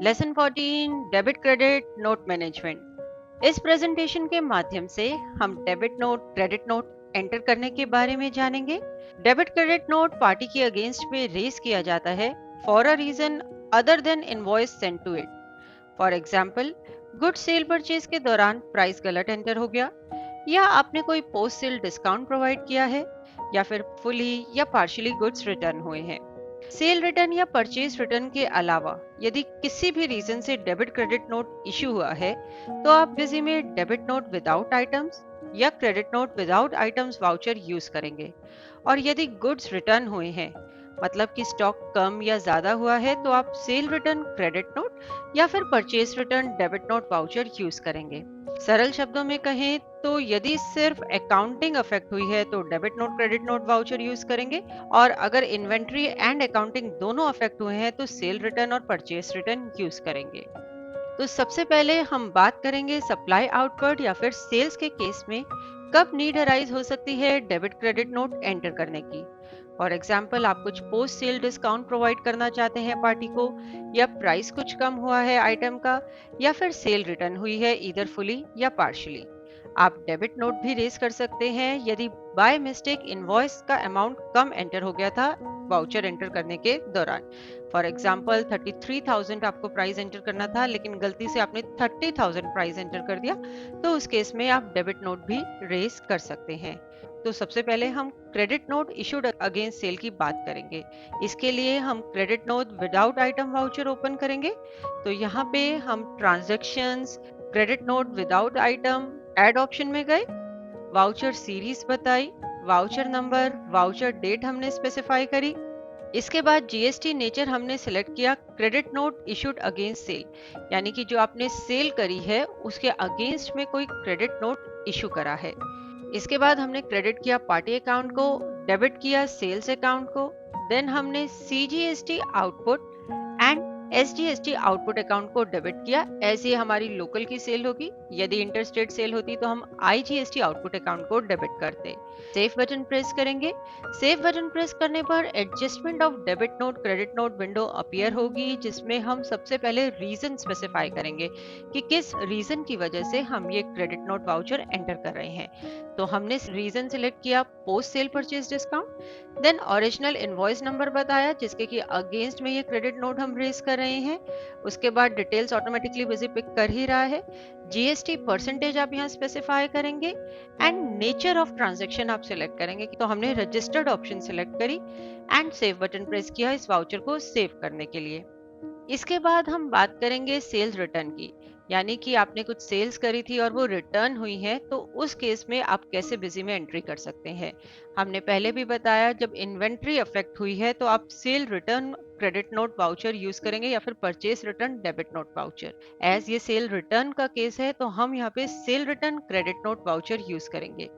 Lesson 14 debit credit note management. इस presentation के माध्यम से हम debit note credit note enter करने के बारे में जानेंगे। डेबिट क्रेडिट नोट पार्टी के अगेंस्ट में रेज किया जाता है for a reason other than invoice send to it. For example, good sale purchase के दौरान प्राइस गलत एंटर हो गया, या आपने कोई पोस्ट सेल डिस्काउंट प्रोवाइड किया है, या फिर फुली या पार्शियली गुड्स रिटर्न हुए हैं। सेल रिटर्न या परचेज रिटर्न के अलावा यदि किसी भी रीजन से डेबिट क्रेडिट नोट इशू हुआ है तो आप बिजी में डेबिट नोट विदाउट आइटम्स या credit note without items voucher use करेंगे। और यदि गुड्स रिटर्न हुए हैं, मतलब कि स्टॉक कम या ज्यादा हुआ है, तो आप सेल रिटर्न क्रेडिट नोट या फिर purchase return debit note voucher use करेंगे। सरल शब्दों में कहें तो यदि सिर्फ अकाउंटिंग अफेक्ट हुई है तो debit note credit note voucher use करेंगे, और अगर इन्वेंट्री एंड अकाउंटिंग दोनों अफेक्ट हुए हैं तो सेल रिटर्न और परचेज रिटर्न यूज करेंगे। तो सबसे पहले हम बात करेंगे सप्लाई आउटवर्ड या फिर सेल्स के केस में कब नीड अराइज हो सकती है डेबिट क्रेडिट नोट एंटर करने की। फॉर एग्जाम्पल, आप कुछ पोस्ट सेल डिस्काउंट प्रोवाइड करना चाहते हैं पार्टी को, या प्राइस कुछ कम हुआ है आइटम का, या फिर सेल रिटर्न हुई है इधर फुली या पार्शली। आप डेबिट नोट भी रेज कर सकते हैं यदि बाय मिस्टेक इनवॉइस का अमाउंट कम एंटर हो गया था वाउचर एंटर करने के दौरान। फॉर एग्जाम्पल, 33,000 आपको प्राइस एंटर करना था लेकिन गलती से आपने 30,000 प्राइस एंटर कर दिया, तो उस केस में आप डेबिट नोट भी रेज कर सकते हैं। तो सबसे पहले हम credit note issued against sale की बात करेंगे। इसके लिए हम credit note without item voucher open करेंगे। तो यहाँ पे हम transactions, credit note without item, add option में गए, वाउचर सीरीज बताई, वाउचर नंबर, वाउचर डेट हमने स्पेसिफाई करी। इसके बाद जीएसटी नेचर हमने सिलेक्ट किया credit note issued against sale, यानी कि जो आपने सेल करी है उसके अगेंस्ट में कोई क्रेडिट नोट इशू करा है। इसके बाद हमने क्रेडिट किया पार्टी अकाउंट को, डेबिट किया सेल्स अकाउंट को, देन हमने CGST output and SGST output account को डेबिट किया। ऐसे हमारी लोकल की सेल होगी, यदि इंटरस्टेट सेल होती तो हम आईजीएसटी आउटपुट अकाउंट को डेबिट करते। सेव बटन प्रेस करेंगे। सेव बटन प्रेस करने पर adjustment of debit note credit note window appear होगी, जिसमें हम सबसे पहले रीजन स्पेसिफाई करेंगे कि किस रीजन की वजह से हम ये क्रेडिट नोट वाउचर एंटर कर रहे हैं। तो हमने रीजन सिलेक्ट किया post sale purchase discount, then original invoice number बताया जिसके कि अगेंस्ट में ये क्रेडिट नोट हम रेज कर रहे हैं। उसके बाद डिटेल्स ऑटोमेटिकली विजी पिक कर ही रहा है। जीएसटी परसेंटेज आप यहाँ स्पेसिफाई करेंगे एंड नेचर ऑफ ट्रांजैक्शन आप सिलेक्ट करेंगे। तो हमने रजिस्टर्ड ऑप्शन सिलेक्ट करी एंड सेव बटन प्रेस किया इस वाउचर को सेव करने के लिए। इसके बाद हम बात करेंगे सेल्स रिटर्न की, यानी कि आपने कुछ सेल्स करी थी और वो रिटर्न हुई है, तो उस केस में आप कैसे बिजी में एंट्री कर सकते हैं। हमने पहले भी बताया जब इन्वेंट्री अफेक्ट हुई है तो आप sale return credit note voucher use करेंगे या फिर purchase return debit note voucher. As ये सेल रिटर्न का केस है तो हम यहाँ पे sale return credit note voucher use करेंगे।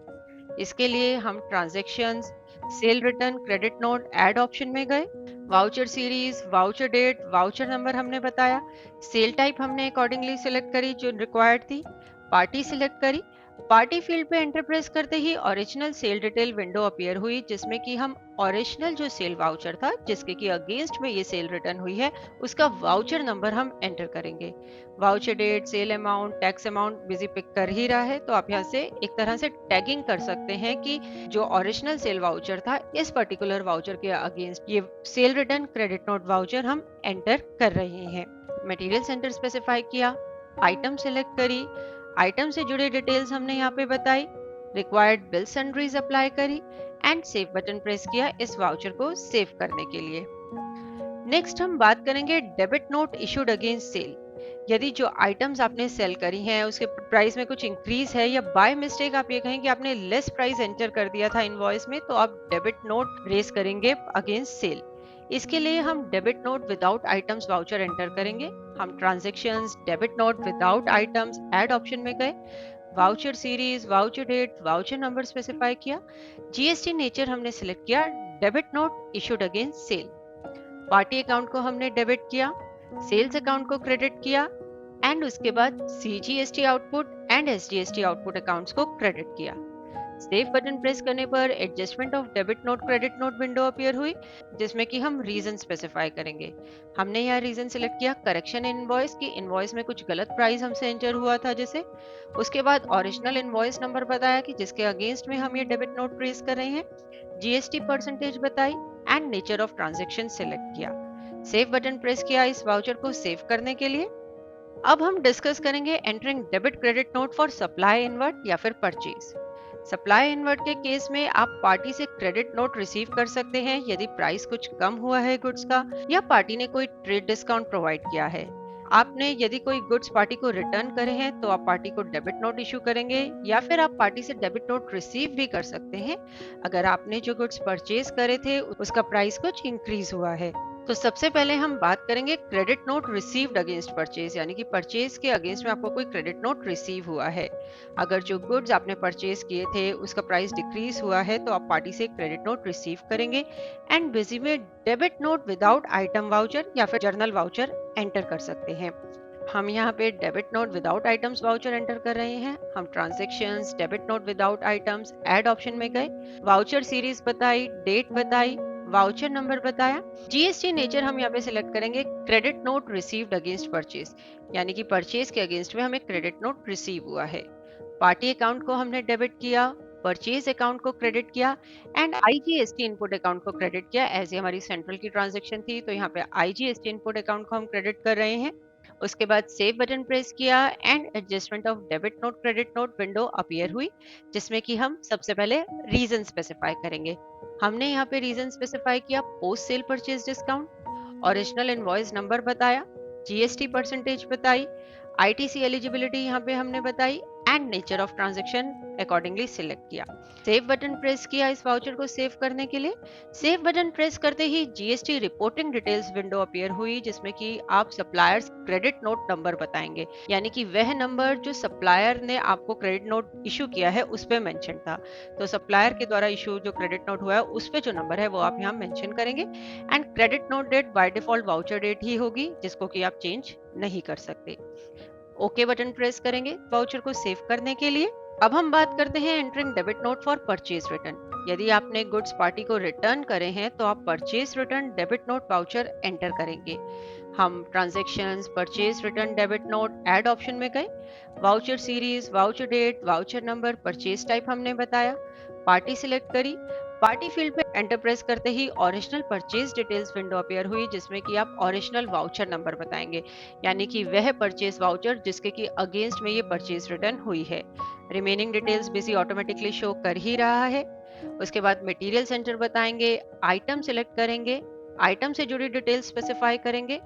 इसके लिए हम transactions, sale return credit note add option में गए, voucher series, voucher date, voucher number हमने बताया, सेल टाइप हमने अकॉर्डिंगली सिलेक्ट करी जो रिक्वायर्ड थी, पार्टी सिलेक्ट करी। पार्टी फील्ड पे एंटर प्रेस करते ही original sale detail window appear हुई, जिसमें कि हम ओरिजिनल जो सेल वाउचर था जिसके कि अगेंस्ट में ये सेल रिटर्न हुई है उसका वाउचर नंबर हम एंटर करेंगे। Voucher date, sale amount, tax amount busy pick कर ही रहा है, तो आप यहाँ से एक तरह से टैगिंग कर सकते हैं कि जो ओरिजिनल सेल वाउचर था इस पर्टिकुलर वाउचर के अगेंस्ट ये sale return credit note voucher हम एंटर कर रहे हैं। मटेरियल सेंटर स्पेसिफाई किया, आइटम सिलेक्ट करी, आइटम से जुड़े डिटेल्स हमने यहाँ पे बताई, रिक्वायर्ड बिल सन्ड्रीज अप्लाई करी एंड सेव बटन प्रेस किया इस वाउचर को सेव करने के लिए। नेक्स्ट हम बात करेंगे debit note issued against sale. यदि जो आइटम्स आपने सेल करी हैं उसके प्राइस में कुछ इंक्रीज है, या बाय मिस्टेक आप ये कहें कि आपने लेस प्राइस एंटर कर दिया था इनवॉइस में, तो आप डेबिट नोट रेज करेंगे अगेंस्ट सेल। इसके लिए हम debit note without items voucher enter करेंगे। हम transactions, debit note without items add option में गए, voucher series, voucher date, voucher number specify किया, जीएसटी नेचर हमने सिलेक्ट किया debit note issued against sale. Party account को हमने डेबिट किया, सेल्स अकाउंट को क्रेडिट किया एंड उसके बाद CGST output and SGST output accounts को क्रेडिट किया। सेव बटन प्रेस करने पर adjustment of debit note credit note window appear हुई, जिसमें कि हम रीजन स्पेसिफाई करेंगे। हमने यहाँ रीजन सिलेक्ट किया करेक्शन इनवॉइस की इनवॉइस में कुछ गलत प्राइस हमसे एंटर हुआ था जैसे। उसके बाद ओरिजिनल इनवॉइस नंबर बताया कि जिसके अगेंस्ट में हम ये डेबिट नोट ट्रेस कर रहे हैं, जीएसटी परसेंटेज बताई and nature of transaction select किया। सेव बटन प्रेस किया इस वाउचर को सेव करने के लिए। अब हम डिस्कस करेंगे entering debit credit note for supply inward या फिर परचेज। सप्लाई इनवर्ट के केस में आप पार्टी से क्रेडिट नोट रिसीव कर सकते हैं यदि प्राइस कुछ कम हुआ है गुड्स का, या पार्टी ने कोई ट्रेड डिस्काउंट प्रोवाइड किया है। आपने यदि कोई गुड्स पार्टी को रिटर्न करे हैं तो आप पार्टी को डेबिट नोट इशू करेंगे, या फिर आप पार्टी से डेबिट नोट रिसीव भी कर सकते हैं अगर आपने जो गुड्स परचेज करे थे उसका प्राइस कुछ इंक्रीज हुआ है। तो सबसे पहले हम बात करेंगे credit note received against purchase, यानी कि परचेज के अगेंस्ट में आपको कोई क्रेडिट नोट रिसीव हुआ है। अगर जो गुड्स आपने परचेज किए थे उसका प्राइस डिक्रीज हुआ है तो आप पार्टी से क्रेडिट नोट रिसीव करेंगे एंड बिजी में debit note without item voucher या फिर जर्नल वाउचर एंटर कर सकते हैं। हम यहाँ पे debit note without items voucher enter कर रहे हैं। हम transactions debit note without items add option में गए, वाउचर सीरीज बताई, डेट बताई, वाउचर नंबर बताया। जीएसटी नेचर हम यहाँ पे सिलेक्ट करेंगे credit note received against purchase, यानी कि परचेज के अगेंस्ट में हमें क्रेडिट नोट रिसीव हुआ है। पार्टी अकाउंट को हमने डेबिट किया, परचेज अकाउंट को क्रेडिट किया एंड आईजीएसटी इनपुट अकाउंट को क्रेडिट किया। ऐसे हमारी सेंट्रल की ट्रांजैक्शन थी तो यहाँ पे आईजीएसटी इनपुट अकाउंट को हम क्रेडिट कर रहे हैं। उसके बाद सेव बटन प्रेस किया and adjustment of debit note credit note window appear हुई, जिसमें कि हम सबसे पहले रीजन स्पेसिफाई करेंगे। हमने यहाँ पे रीजन स्पेसिफाई किया post sale purchase discount, original invoice number बताया, जीएसटी परसेंटेज बताई, आईटीसी एलिजिबिलिटी यहाँ पे हमने बताई and nature of transaction accordingly select किया। सेव बटन प्रेस किया इस वाउचर को सेव करने के लिए। सेव बटन प्रेस करते ही GST reporting details window appear हुई, जिसमें कि आप सप्लायर्स क्रेडिट नोट नंबर बताएंगे, यानी कि वह नंबर जो सप्लायर ने आपको क्रेडिट नोट इशू किया है उस पे मेंशन था। तो सप्लायर के द्वारा इशू जो क्रेडिट नोट हुआ है उस पे जो नंबर है वो आप यहाँ मेंशन करेंगे and credit note date by default voucher date ही होगी, जिसको कि आप चेंज नहीं कर सकते। ओके बटन प्रेस करेंगे वाउचर को सेव करने के लिए। अब हम बात करते हैं entering debit note for purchase return. यदि आपने गुड्स पार्टी को रिटर्न करे हैं तो आप purchase return debit note voucher enter करेंगे। हम transactions purchase return debit note add option में गए, voucher series, voucher date, voucher number, purchase type हमने बताया, पार्टी सिलेक्ट करी। पार्टी फील्ड पे एंटर प्रेस करते ही original purchase details window appear हुई, जिसमें कि आप ओरिजिनल वाउचर नंबर बताएंगे, यानी कि वह परचेज वाउचर जिसके कि अगेंस्ट में ये परचेज रिटर्न हुई है। रिमेनिंग डिटेल्स बिजी ऑटोमेटिकली शो कर ही रहा है। उसके बाद मटेरियल सेंटर बताएंगे, आइटम सिलेक्ट करेंगे, आइटम से जुड़ी डिटेल्स स्पेसिफाई करेंगे,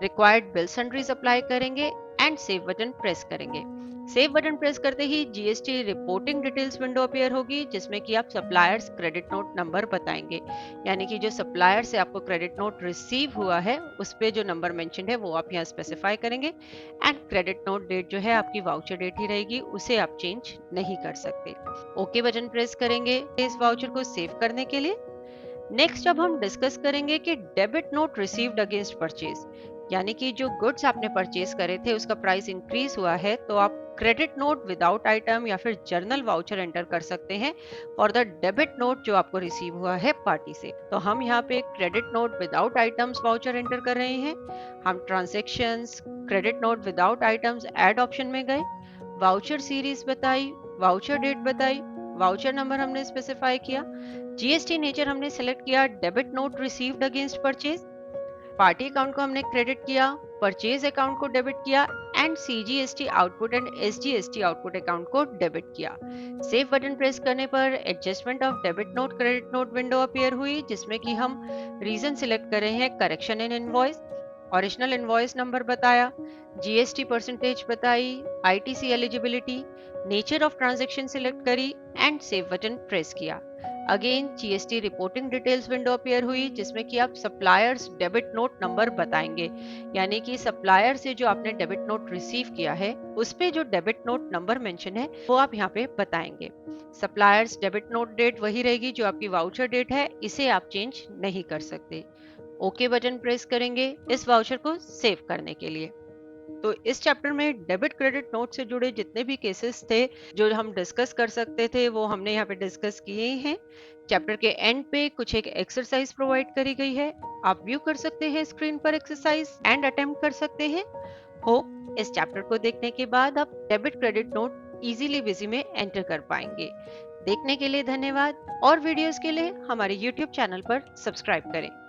रिक्वायर्ड बिल सन्ड्रीज अप्लाई करेंगे एंड सेव बटन प्रेस करेंगे। सेव बटन प्रेस करते ही GST reporting details window appear होगी, जिसमें कि आप सप्लायर्स क्रेडिट नोट नंबर बताएंगे, यानी कि जो सप्लायर से आपको क्रेडिट नोट रिसीव हुआ है उस पे जो नंबर मेंशन है वो आप यहाँ स्पेसिफाई करेंगे एंड क्रेडिट नोट डेट जो है आपकी वाउचर डेट ही रहेगी, उसे आप चेंज नहीं कर सकते। ओके बटन प्रेस करेंगे इस वाउचर को सेव करने के लिए। नेक्स्ट अब हम डिस्कस करेंगे कि debit note received against purchase, यानी कि जो गुड्स आपने परचेज करे थे उसका प्राइस इंक्रीज हुआ है तो आप क्रेडिट नोट विदाउट आइटम या फिर जर्नल वाउचर एंटर कर सकते हैं और द डेबिट नोट जो आपको रिसीव हुआ है पार्टी से। तो हम यहाँ पे credit note without items voucher enter कर रहे हैं। हम transactions credit note without items add option में गए, वाउचर सीरीज बताई, वाउचर डेट बताई, वाउचर नंबर हमने स्पेसिफाई किया, जीएसटी नेचर हमने सेलेक्ट किया debit note received against purchase, party account को हमने क्रेडिट किया, परचेज अकाउंट को डेबिट किया and CGST output and SGST output account को डेबिट किया। सेव बटन प्रेस करने पर adjustment of debit note credit note window appear हुई, जिसमें कि हम रीजन सिलेक्ट कर रहे हैं correction in invoice, original invoice number बताया, जीएसटी परसेंटेज बताई, ITC eligibility, nature of transaction select करी एंड सेव बटन प्रेस किया। Again GST reporting details window appear हुई, जिसमें कि आप सप्लायर्स डेबिट नोट नंबर बताएंगे, यानी कि सप्लायर से जो आपने डेबिट नोट रिसीव किया है उस पे जो डेबिट नोट नंबर मेंशन है वो आप यहाँ पे बताएंगे। सप्लायर्स डेबिट नोट डेट वही रहेगी जो आपकी वाउचर डेट है, इसे आप चेंज नहीं कर सकते। ओके बटन प्रेस करेंगे इस वाउचर को सेव करने के लिए। तो इस चैप्टर में डेबिट क्रेडिट नोट से जुड़े जितने भी केसेस थे जो हम डिस्कस कर सकते थे वो हमने यहाँ पे डिस्कस किए हैं। चैप्टर के एंड पे कुछ एक एक्सरसाइज प्रोवाइड करी गई है, आप व्यू कर सकते हैं स्क्रीन पर एक्सरसाइज एंड अटेम्प्ट कर सकते हैं। होप इस चैप्टर को देखने के बाद आप डेबिट क्रेडिट नोट इजीली विजी में एंटर कर पाएंगे। देखने के लिए धन्यवाद और वीडियोस के लिए हमारे YouTube चैनल पर सब्सक्राइब करें।